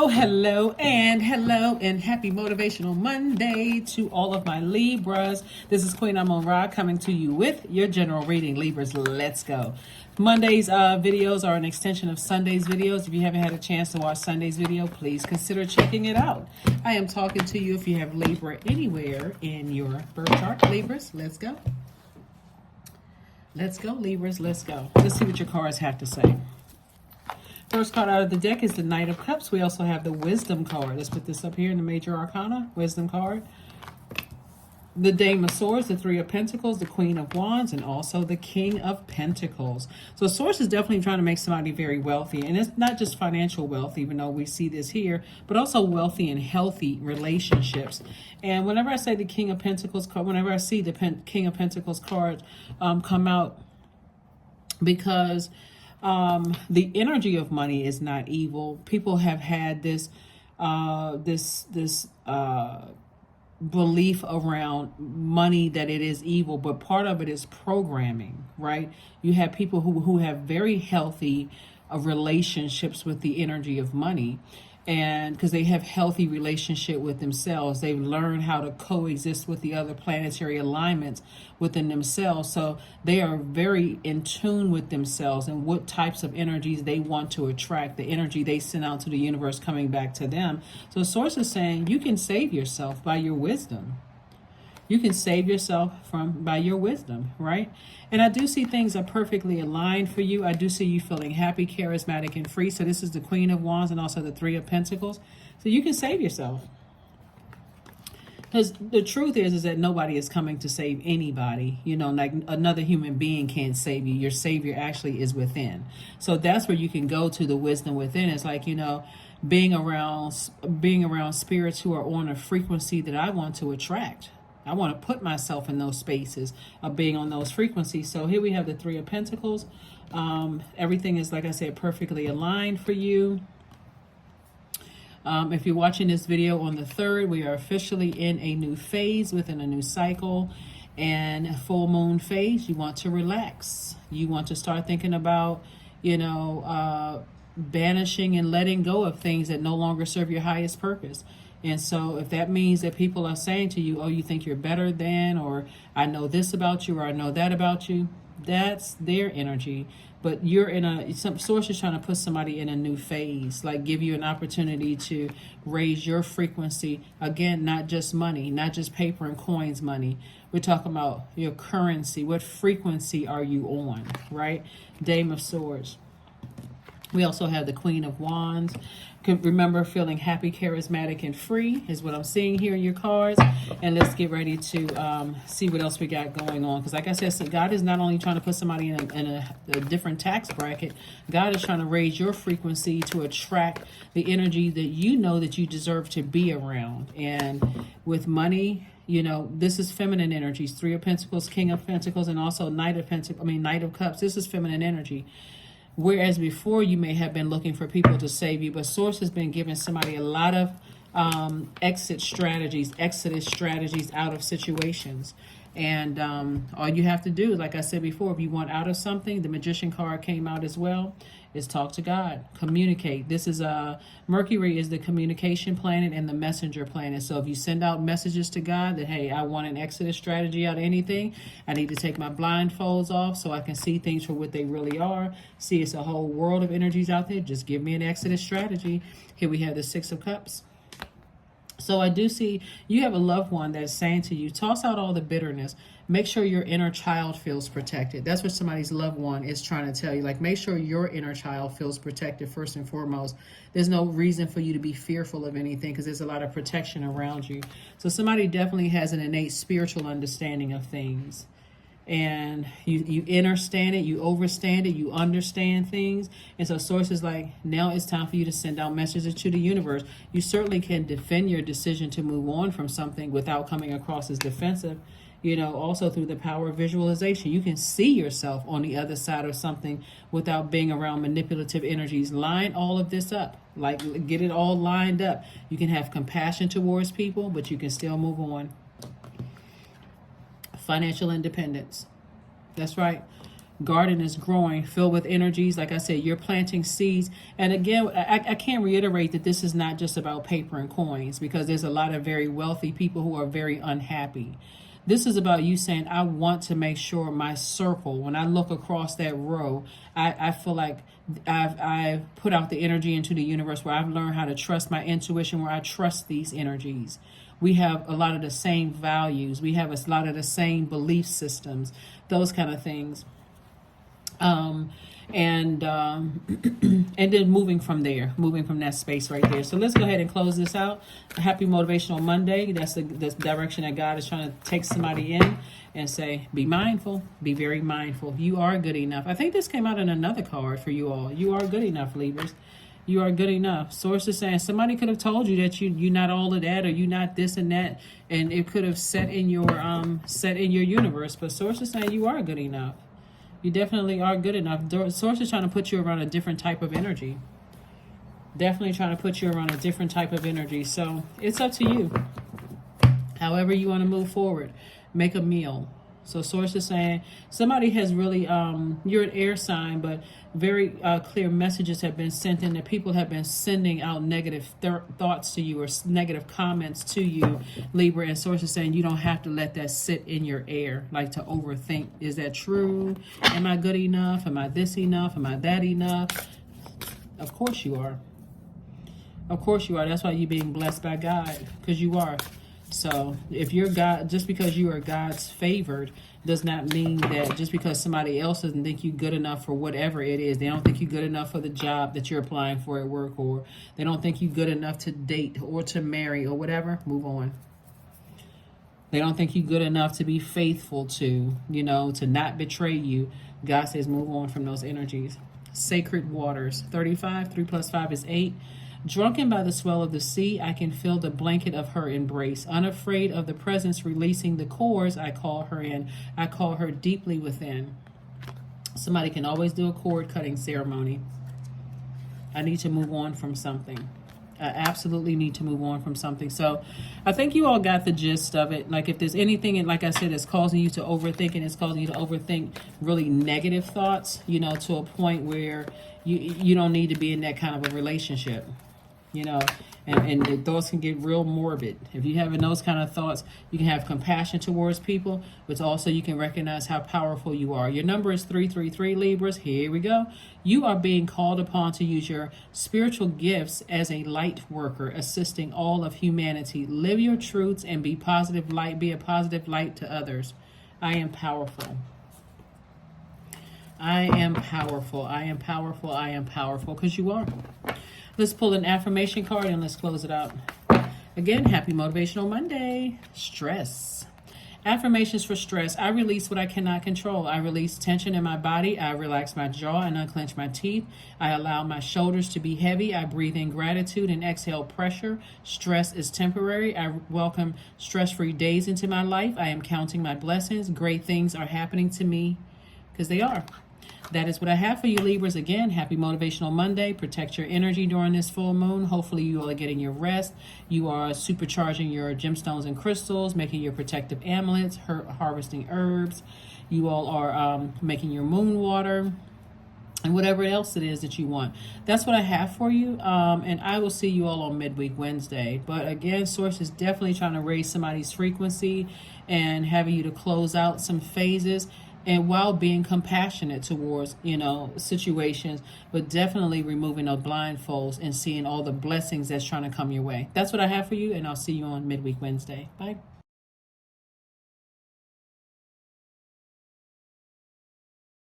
hello, and happy Motivational Monday to all of my Libras. This is Queen Amun Ra coming to you with your general reading. Libras, let's go. Monday's videos are an extension of Sunday's videos. If you haven't had a chance to watch Sunday's video, please consider checking it out. I am talking to you if you have Libra anywhere in your birth chart. Libras, let's go. Let's go, Libras, let's go. Let's see what your cards have to say. First card out of the deck is the Knight of Cups. We also have the Wisdom card. Let's put this up here in the Major Arcana, Wisdom card. The Dame of Swords, the Three of Pentacles, the Queen of Wands, and also the King of Pentacles. So Source is definitely trying to make somebody very wealthy. And it's not just financial wealth, even though we see this here, but also wealthy and healthy relationships. And whenever I say the King of Pentacles card, whenever I see the King of Pentacles card come out, because the energy of money is not evil. People have had this belief around money that it is evil, but part of it is programming, right? You have people who have very healthy relationships with the energy of money, and because they have healthy relationship with themselves, they've learned how to coexist with the other planetary alignments within themselves. So they are very in tune with themselves and what types of energies they want to attract, the energy they send out to the universe coming back to them. So Source is saying you can save yourself by your wisdom. You can save yourself by your wisdom, right? And I do see things are perfectly aligned for you. I do see you feeling happy, charismatic, and free. So this is the Queen of Wands and also the Three of Pentacles. So you can save yourself. Because the truth is that nobody is coming to save anybody. You know, like another human being can't save you. Your savior actually is within. So that's where you can go to the wisdom within. It's like, you know, being around spirits who are on a frequency that I want to attract. I want to put myself in those spaces of being on those frequencies. So here we have the Three of Pentacles. Everything is, like I said, perfectly aligned for you. If you're watching this video on the 3rd, we are officially in a new phase within a new cycle. And full moon phase, you want to relax. You want to start thinking about, you know, banishing and letting go of things that no longer serve your highest purpose. And so if that means that people are saying to you, oh, you think you're better than, or I know this about you, or I know that about you, that's their energy. But you're in some Source is trying to put somebody in a new phase, like give you an opportunity to raise your frequency. Again, not just money, not just paper and coins money. We're talking about your currency. What frequency are you on, right? Dame of Swords. We also have the Queen of Wands. Remember, feeling happy, charismatic, and free is what I'm seeing here in your cards. And let's get ready to see what else we got going on. Because like I said, so God is not only trying to put somebody in a different tax bracket. God is trying to raise your frequency to attract the energy that you know that you deserve to be around. And with money, you know, this is feminine energies. Three of Pentacles, King of Pentacles, and also Knight of Cups. This is feminine energy. Whereas before you may have been looking for people to save you, but Source has been giving somebody a lot of exodus strategies out of situations. And all you have to do, like I said before, if you want out of something, the Magician card came out as well, is talk to God, communicate. This is Mercury is the communication planet and the messenger planet. So if you send out messages to God that, hey, I want an exodus strategy out of anything, I need to take my blindfolds off so I can see things for what they really are. See, it's a whole world of energies out there. Just give me an exodus strategy. Here we have the Six of Cups. So I do see you have a loved one that's saying to you, toss out all the bitterness. Make sure your inner child feels protected. That's what somebody's loved one is trying to tell you. Like, make sure your inner child feels protected first and foremost. There's no reason for you to be fearful of anything because there's a lot of protection around you. So somebody definitely has an innate spiritual understanding of things. And you understand it, you overstand it, you understand things. And so Source is like, now it's time for you to send out messages to the universe. You certainly can defend your decision to move on from something without coming across as defensive. You know, also through the power of visualization, you can see yourself on the other side of something without being around manipulative energies. Line all of this up, like get it all lined up. You can have compassion towards people, but you can still move on. Financial independence. That's right. garden is growing, filled with energies. Like I said, you're planting seeds. And again, I can't reiterate that this is not just about paper and coins, because there's a lot of very wealthy people who are very unhappy. This is about you saying, I want to make sure my circle, when I look across that row, I feel like I've put out the energy into the universe, where I've learned how to trust my intuition, where I trust these energies. We have a lot of the same values. We have a lot of the same belief systems, those kind of things. And then moving from that space right there. So let's go ahead and close this out. Happy Motivational Monday. That's the direction that God is trying to take somebody in, and say, be mindful, be very mindful. You are good enough. I think this came out in another card for you all. You are good enough, Libras. You are good enough. Source is saying somebody could have told you that you're not all of that, or you're not this and that, and it could have set in your universe. But Source is saying you are good enough. You definitely are good enough. Source is trying to put you around a different type of energy. Definitely trying to put you around a different type of energy. So it's up to you. However you want to move forward. Make a meal. So Source is saying somebody has really, you're an air sign, but very clear messages have been sent in, that people have been sending out negative thoughts to you, or negative comments to you, Libra. And Source is saying you don't have to let that sit in your air, like to overthink. Is that true? Am I good enough? Am I this enough? Am I that enough? Of course you are. Of course you are. That's why you're being blessed by God, because you are. So if you're God, just because you are God's favored, does not mean that just because somebody else doesn't think you good enough for whatever it is, they don't think you good enough for the job that you're applying for at work, or they don't think you good enough to date or to marry or whatever, move on. They don't think you good enough to be faithful to, to not betray you. God says move on from those energies. Sacred waters, 35, 3 plus 5 is 8. Drunken by the swell of the sea, I can feel the blanket of her embrace. Unafraid of the presence releasing the cords, I call her in. I call her deeply within. Somebody can always do a cord cutting ceremony. I need to move on from something. I absolutely need to move on from something. So I think you all got the gist of it. Like if there's anything, and like I said, it's causing you to overthink, and it's causing you to overthink really negative thoughts, to a point where you don't need to be in that kind of a relationship. And the thoughts can get real morbid. If you're having those kind of thoughts, you can have compassion towards people, but also you can recognize how powerful you are. Your number is 333, Libras. Here we go. You are being called upon to use your spiritual gifts as a light worker, assisting all of humanity. Live your truths and be positive light. Be a positive light to others. I am powerful. I am powerful. I am powerful. I am powerful, because you are. Let's pull an affirmation card and let's close it out. Again, happy Motivational Monday. Stress. Affirmations for stress. I release what I cannot control. I release tension in my body. I relax my jaw and unclench my teeth. I allow my shoulders to be heavy. I breathe in gratitude and exhale pressure. Stress is temporary. I welcome stress-free days into my life. I am counting my blessings. Great things are happening to me, because they are. That is what I have for you, Libras. Again, happy Motivational Monday. Protect your energy during this full moon. Hopefully you all are getting your rest. You are supercharging your gemstones and crystals, making your protective amulets, harvesting herbs. You all are making your moon water, and whatever else it is that you want. That's what I have for you. And I will see you all on Midweek Wednesday. But again, Source is definitely trying to raise somebody's frequency and having you to close out some phases, and while being compassionate towards, situations, but definitely removing those blindfolds and seeing all the blessings that's trying to come your way. That's what I have for you, and I'll see you on Midweek Wednesday. Bye.